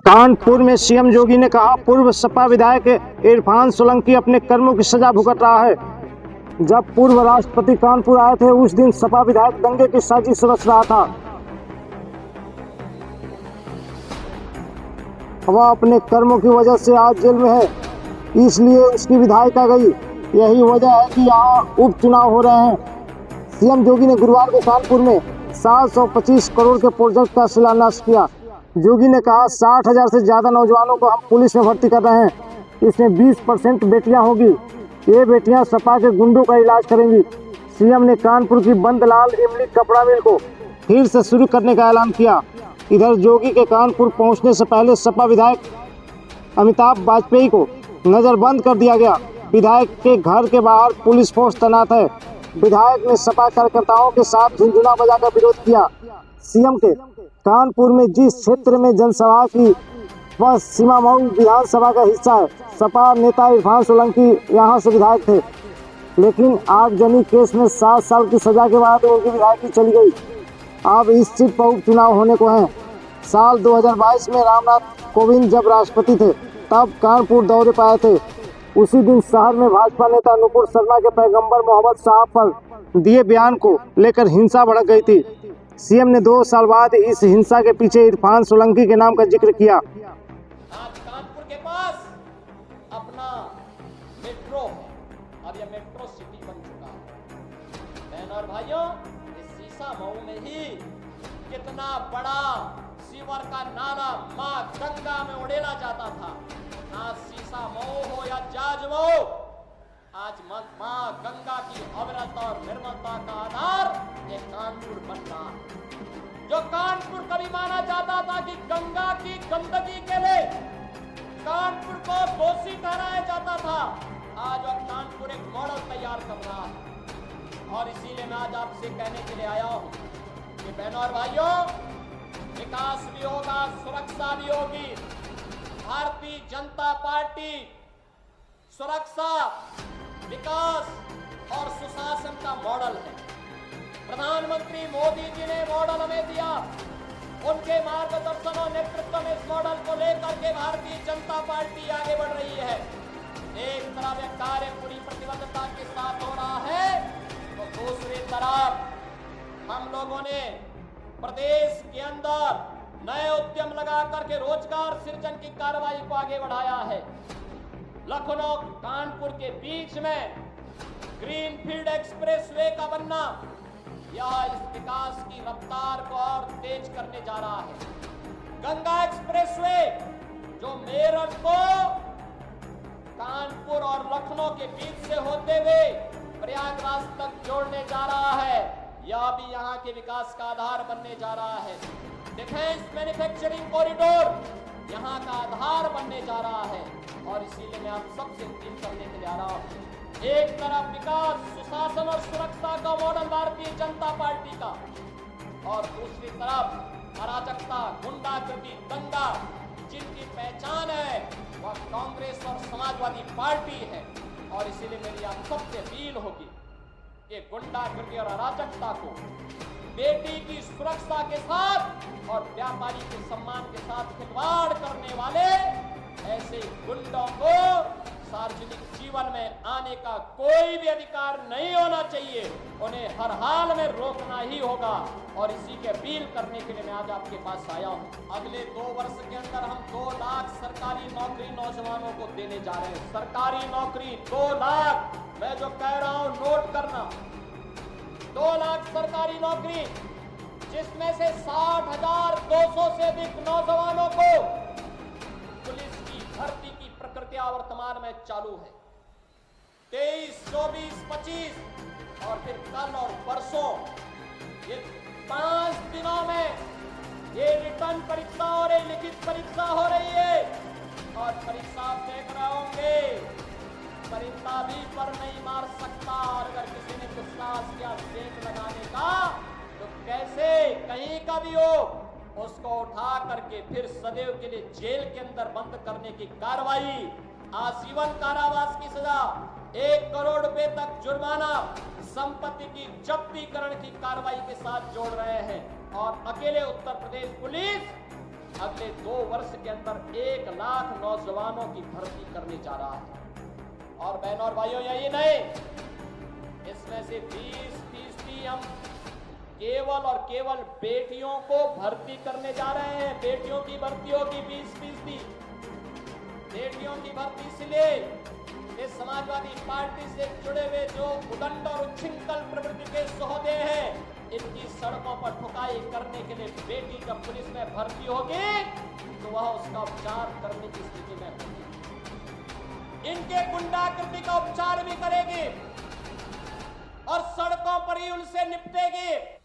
कानपुर में सीएम योगी ने कहा, पूर्व सपा विधायक इरफान सोलंकी अपने कर्मों की सजा भुगत रहा है। जब पूर्व राष्ट्रपति कानपुर आए थे उस दिन सपा विधायक दंगे की साजिश रच रहा था। वह अपने कर्मों की वजह से आज जेल में है, इसलिए उसकी विधायिका गई। यही वजह है कि यहाँ उपचुनाव हो रहे हैं। सीएम योगी ने गुरुवार को कानपुर में 725 करोड़ के प्रोजेक्ट का शिलान्यास किया। योगी ने कहा, 60,000 से ज्यादा नौजवानों को हम पुलिस में भर्ती कर रहे हैं। इसमें 20% बेटियां होगी। ये बेटियां सपा के गुंडों का इलाज करेंगी। सीएम ने कानपुर की बंदलाल इमली कपड़ा मिल को फिर से शुरू करने का ऐलान किया। इधर योगी के कानपुर पहुंचने से पहले सपा विधायक अमिताभ वाजपेयी को नजरबंद कर दिया गया। विधायक के घर के बाहर पुलिस फोर्स तैनात है। विधायक ने सपा कार्यकर्ताओं के साथ झुंझुना बजाकर विरोध किया। सीएम के कानपुर में जिस क्षेत्र में जनसभा की वह सीमामऊ विधानसभा का हिस्सा है। सपा नेता इरफान सोलंकी यहां से विधायक थे, लेकिन आगजनी केस में 7 साल की सजा के बाद उनकी विधायकी चली गई। अब इस सीट पर उपचुनाव होने को है। साल 2022 में रामनाथ कोविंद जब राष्ट्रपति थे तब कानपुर दौरे पर आए थे। उसी दिन शहर में भाजपा नेता नुपुर शर्मा के पैगंबर मोहम्मद साहब पर दिए बयान को लेकर हिंसा भड़क गई थी। सीएम ने 2 साल बाद इस हिंसा के पीछे इरफान सोलंकी के नाम का जिक्र किया। आज कानपुर के पास अपना मेट्रो है, अब यह मेट्रो सिटी बन चुका है। बहन और भाइयों, इस सीसामऊ में ही कितना बड़ा सीवर का नाला मां गंगा में उड़ेला जाता था। आज सीसामऊ हो या जाजमऊ, आज मां गंगा की अविरत और निर्मलता का आधार एक कानपुर बन रहा है। जो कानपुर कभी माना जाता था कि गंगा की गंदगी के लिए कानपुर को दोषी ठहराया जाता था, आज अब कानपुर एक मॉडल तैयार कर रहा है। और इसीलिए मैं आज आपसे कहने के लिए आया हूं कि बहनों और भाइयों, विकास भी होगा, सुरक्षा भी होगी। भारतीय जनता पार्टी सुरक्षा, विकास और सुशासन का मॉडल है। प्रधानमंत्री मोदी जी ने मॉडल हमें दिया। उनके मार्गदर्शन और नेतृत्व में इस मॉडल को लेकर के भारतीय जनता पार्टी आगे बढ़ रही है। एक तरफ यह कार्य पूरी प्रतिबद्धता के साथ हो रहा है, तो दूसरी तरफ हम लोगों ने प्रदेश के अंदर नए उद्यम लगा करके रोजगार सृजन की कार्रवाई को आगे बढ़ाया है। लखनऊ कानपुर के बीच में ग्रीनफील्ड एक्सप्रेसवे का बनना, यह इस विकास की रफ्तार को और तेज करने जा रहा है। गंगा एक्सप्रेसवे जो मेरठ को कानपुर और लखनऊ के बीच से होते हुए प्रयागराज तक जोड़ने जा रहा है, यह भी यहाँ के विकास का आधार बनने जा रहा है। डिफेंस मैन्युफैक्चरिंग कॉरिडोर यहाँ का आधार बनने जा रहा है। और इसीलिए मैं आप सबसे अपील करने के लिए आ रहा हूँ, एक तरफ विकास, सुशासन और सुरक्षा का मॉडल भारतीय जनता पार्टी का, और दूसरी तरफ अराजकता, गुंडागर्दी, दंगा जिनकी पहचान है वह कांग्रेस और समाजवादी पार्टी है। और इसीलिए मेरी आप सबसे अपील होगी कि गुंडागर्दी और अराजकता को बेटी की सुरक्षा के साथ और व्यापारी के सम्मान के साथ खिलवाड़ करने वाले ऐसे गुंडों को सार्वजनिक जीवन में आने का कोई भी अधिकार नहीं होना चाहिए। उन्हें हर हाल में रोकना ही होगा। और इसी के अपील करने के लिए मैं आज आपके पास आया हूं। अगले 2 वर्ष के अंदर हम 2 लाख सरकारी नौकरी नौजवानों को देने जा रहे हैं। सरकारी नौकरी 2 लाख, मैं जो कह रहा हूं नोट करना, 2 लाख सरकारी नौकरी, जिसमें से 60,200 से अधिक नौजवानों को पुलिस की भर्ती की प्रक्रिया वर्तमान में चालू है। 23, 24, 25 और फिर कल और परसों, ये 5 दिनों में ये रिटर्न परीक्षा और ये लिखित परीक्षा हो रही है। और परीक्षा आप देख रहे होंगे, परीक्षा भी पर नहीं मार सकता। और अगर किसी ने विश्वास किया सेक लगाने का, तो कैसे कहीं का भी हो उसको उठा करके फिर सदैव के लिए जेल के अंदर बंद करने की कार्रवाई, आजीवन कारावास की सजा, 1 करोड़ रुपए तक जुर्माना, संपत्ति की जब्तीकरण की कार्रवाई के साथ जोड़ रहे हैं। और अकेले उत्तर प्रदेश पुलिस अगले 2 वर्ष के अंदर 1 लाख नौजवानों की भर्ती करने जा रहा है। और बहनों और भाइयों, यही नहीं, इसमें से 20% हम केवल और केवल बेटियों को भर्ती करने जा रहे हैं। बेटियों की भर्ती होगी 20%। बेटियों की भर्ती इसलिए इस समाजवादी पार्टी से जुड़े हुए जो उदंड और उच्छृंखल प्रवृत्ति के सौदे हैं, इनकी सड़कों पर ठुकाई करने के लिए बेटी जब पुलिस में भर्ती होगी तो वह उसका उपचार करने की स्थिति में होगी। इनके गुंडागर्दी का उपचार भी करेगी और सड़कों पर ही उनसे निपटेगी।